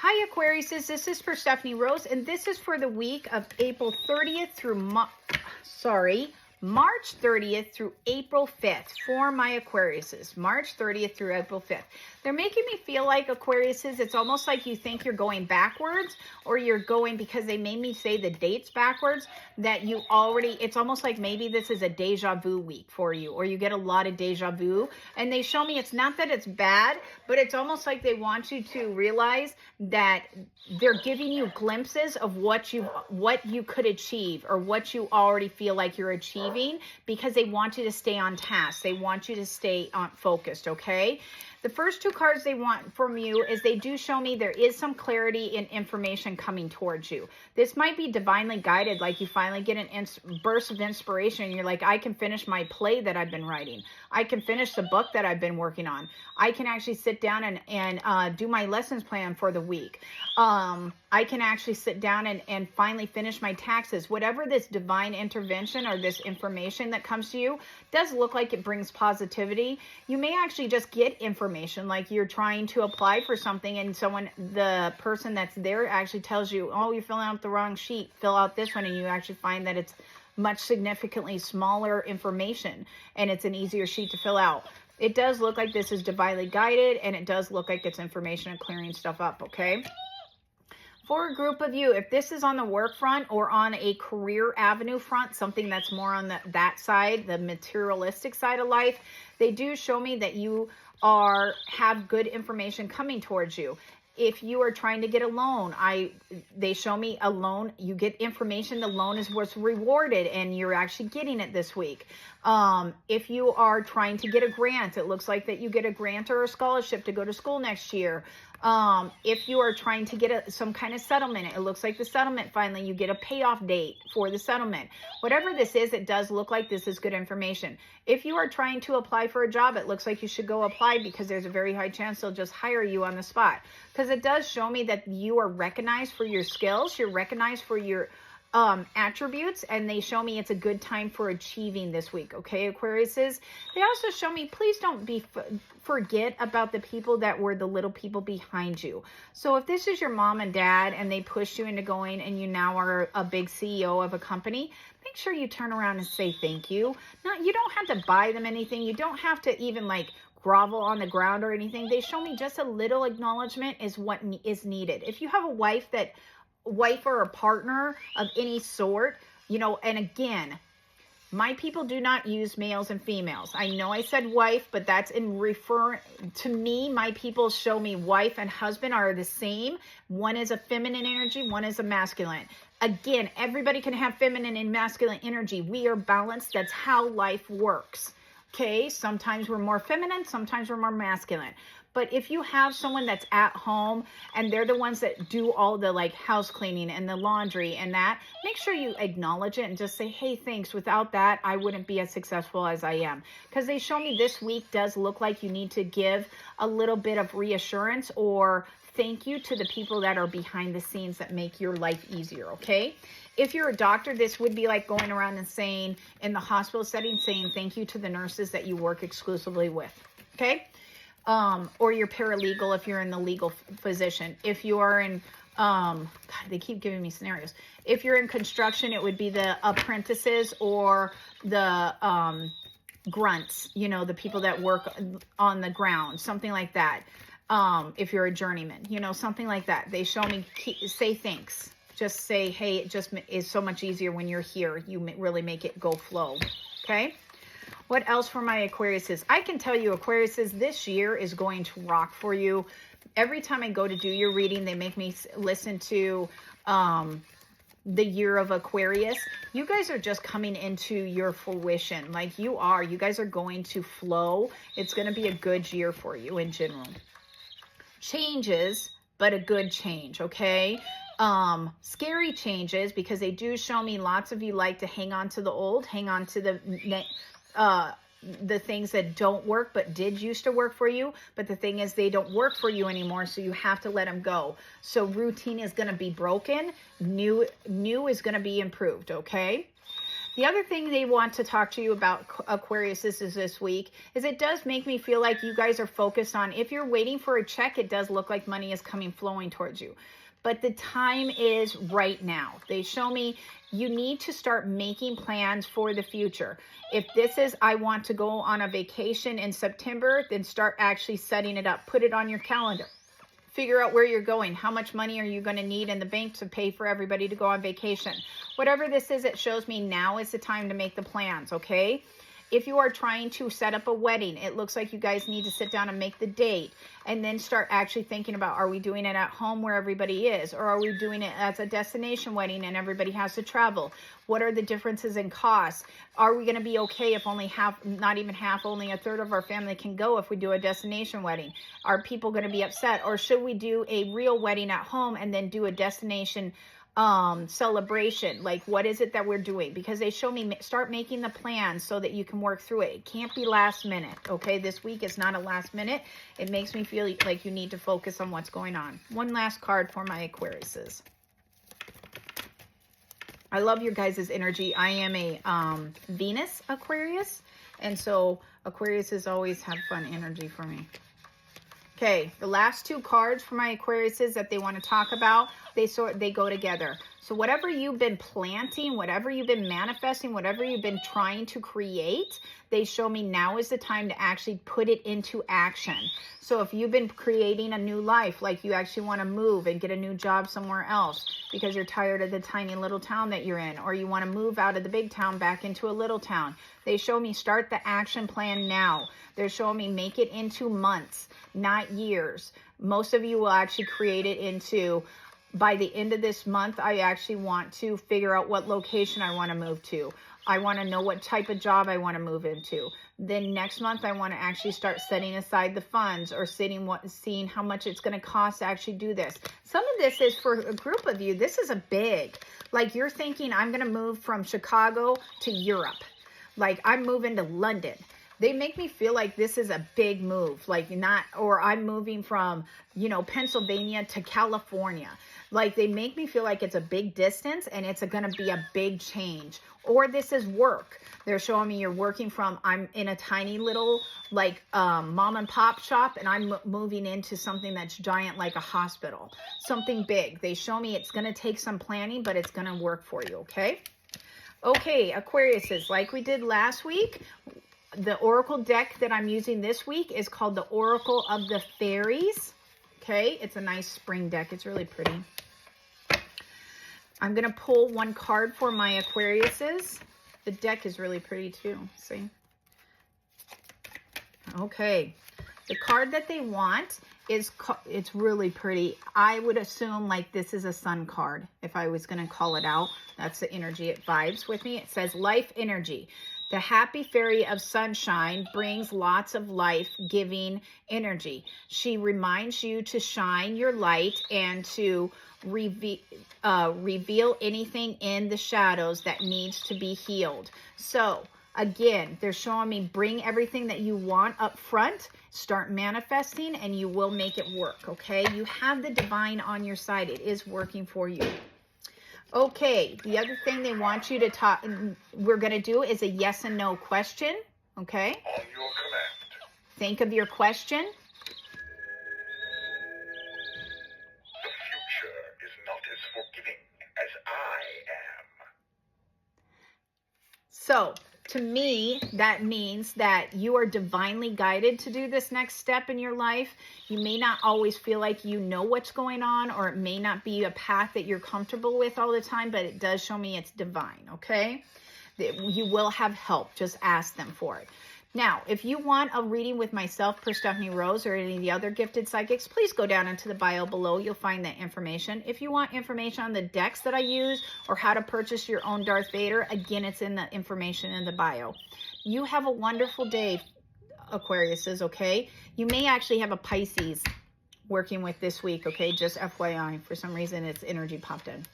Hi Aquarius, this is Perstephane Rose, and this is for the week of April 30th through March 30th through April 5th for my Aquariuses. March 30th through April 5th. They're making me feel like Aquariuses, it's almost like you think you're going backwards, or you're going, because they made me say the dates backwards, that you already, it's almost like maybe this is a deja vu week for you, or you get a lot of deja vu. And they show me it's not that it's bad, but it's almost like they want you to realize that they're giving you glimpses of what you could achieve, or what you already feel like you're achieving, because they want you to stay on task. They want you to stay on focused, okay? The first two cards they want from you is they do show me there is some clarity and information coming towards you. This might be divinely guided, like you finally get an burst of inspiration and you're like, I can finish my play that I've been writing. I can finish the book that I've been working on. I can actually sit down and do my lessons plan for the week. I can actually sit down and finally finish my taxes. Whatever this divine intervention or this information that comes to you does look like it brings positivity. You may actually just get information, like you're trying to apply for something and the person that's there actually tells you, oh, you're filling out the wrong sheet, fill out this one, and you actually find that it's much significantly smaller information and it's an easier sheet to fill out. It does look like this is divinely guided, and it does look like it's information and clearing stuff up, okay? For a group of you, if this is on the work front or on a career avenue front, something that's more on that side, the materialistic side of life, they do show me that you have good information coming towards you. If you are trying to get a loan, they show me a loan, you get information, the loan is what's rewarded, and you're actually getting it this week. If you are trying to get a grant, it looks like that you get a grant or a scholarship to go to school next year. If you are trying to get some kind of settlement, it looks like the settlement, finally you get a payoff date for the settlement. Whatever this is, it does look like this is good information. If you are trying to apply for a job, it looks like you should go apply, because there's a very high chance they'll just hire you on the spot. Because it does show me that you are recognized for your skills, you're recognized for your attributes, and they show me it's a good time for achieving this week, okay, Aquariuses? They also show me, please don't forget about the people that were the little people behind you. So if this is your mom and dad and they pushed you into going and you now are a big CEO of a company, make sure you turn around and say thank you. Now, you don't have to buy them anything. You don't have to even like grovel on the ground or anything. They show me just a little acknowledgement is what is needed. If you have a wife or a partner of any sort, you know, and again, my people do not use males and females. I know I said wife, but that's to me, my people show me wife and husband are the same. One is a feminine energy, one is a masculine. Again, everybody can have feminine and masculine energy. We are balanced. That's how life works. Okay, sometimes we're more feminine, sometimes we're more masculine. But if you have someone that's at home and they're the ones that do all the like house cleaning and the laundry and that, make sure you acknowledge it and just say, hey, thanks. Without that, I wouldn't be as successful as I am. Because they show me this week does look like you need to give a little bit of reassurance or thank you to the people that are behind the scenes that make your life easier, okay? If you're a doctor, this would be like going around and saying, in the hospital setting, saying thank you to the nurses that you work exclusively with, okay? Or your paralegal if you're in the legal position. If you are in, God, they keep giving me scenarios. If you're in construction, it would be the apprentices or the grunts, you know, the people that work on the ground, something like that. If you're a journeyman, you know, something like that. They show me, say thanks. Just say, hey, it just is so much easier when you're here. You really make it go flow, okay? What else for my Aquariuses? I can tell you, Aquariuses, this year is going to rock for you. Every time I go to do your reading, they make me listen to the year of Aquarius. You guys are just coming into your fruition. Like you guys are going to flow. It's going to be a good year for you in general. Changes, but a good change, okay? Scary changes, because they do show me lots of you like to hang on to the old, hang on to the things that don't work but used to work for you. But the thing is, they don't work for you anymore, so you have to let them go. So routine is going to be broken. New is going to be improved, okay? The other thing they want to talk to you about, Aquarius, is this week, is it does make me feel like you guys are focused on, if you're waiting for a check, it does look like money is flowing towards you. But the time is right now. They show me you need to start making plans for the future. If this is, I want to go on a vacation in September, then start actually setting it up. Put it on your calendar. Figure out where you're going. How much money are you going to need in the bank to pay for everybody to go on vacation? Whatever this is, it shows me now is the time to make the plans, okay? If you are trying to set up a wedding, it looks like you guys need to sit down and make the date and then start actually thinking about, are we doing it at home where everybody is? Or are we doing it as a destination wedding and everybody has to travel? What are the differences in costs? Are we going to be okay if only half, not even half, only a third of our family can go if we do a destination wedding? Are people going to be upset? Or should we do a real wedding at home and then do a destination celebration? Like, what is it that we're doing? Because they show me start making the plans so that you can work through it. It can't be last minute. Okay, this week is not a last minute. It makes me feel like you need to focus on what's going on. One last card for my Aquariuses. I love your guys' energy. I am a Venus Aquarius, and so Aquariuses always have fun energy for me. Okay, the last two cards for my Aquariuses that they want to talk about, they go together. So whatever you've been planting, whatever you've been manifesting, whatever you've been trying to create, they show me now is the time to actually put it into action. So if you've been creating a new life, like you actually want to move and get a new job somewhere else because you're tired of the tiny little town that you're in, or you want to move out of the big town back into a little town, they show me start the action plan now. They're showing me make it into months, not years. Most of you will actually create it into, by the end of this month, I actually want to figure out what location I want to move to. I want to know what type of job I want to move into. Then next month, I want to actually start setting aside the funds or seeing how much it's going to cost to actually do this. Some of this is for a group of you. This is a big, like you're thinking, I'm going to move from Chicago to Europe. Like I'm moving to London. They make me feel like this is a big move, like or I'm moving from, Pennsylvania to California. Like they make me feel like it's a big distance and it's going to be a big change. Or this is work. They're showing me you're working from, I'm in a tiny little mom and pop shop and I'm moving into something that's giant like a hospital, something big. They show me it's going to take some planning, but it's going to work for you. Okay. Okay. Aquariuses, like we did last week, the Oracle deck that I'm using this week is called the Oracle of the Fairies. Okay, it's a nice spring deck. It's really pretty. I'm going to pull one card for my Aquariuses. The deck is really pretty too. See? Okay. The card that they want is, it's really pretty. I would assume like this is a sun card if I was going to call it out. That's the energy it vibes with me. It says life energy. The happy fairy of sunshine brings lots of life-giving energy. She reminds you to shine your light and to reveal anything in the shadows that needs to be healed. So, again, they're showing me bring everything that you want up front, start manifesting, and you will make it work, okay? You have the divine on your side. It is working for you. Okay, the other thing they want you to talk, we're going to do is a yes and no question, okay? On your command. Think of your question. The future is not as forgiving as I am. So, to me, that means that you are divinely guided to do this next step in your life. You may not always feel like you know what's going on, or it may not be a path that you're comfortable with all the time, but it does show me it's divine, okay? You will have help. Just ask them for it. Now, if you want a reading with myself, Perstephane Rose, or any of the other gifted psychics, please go down into the bio below. You'll find that information. If you want information on the decks that I use or how to purchase your own Darth Vader, again, it's in the information in the bio. You have a wonderful day, Aquariuses, okay? You may actually have a Pisces working with this week, okay? Just FYI. For some reason, its energy popped in.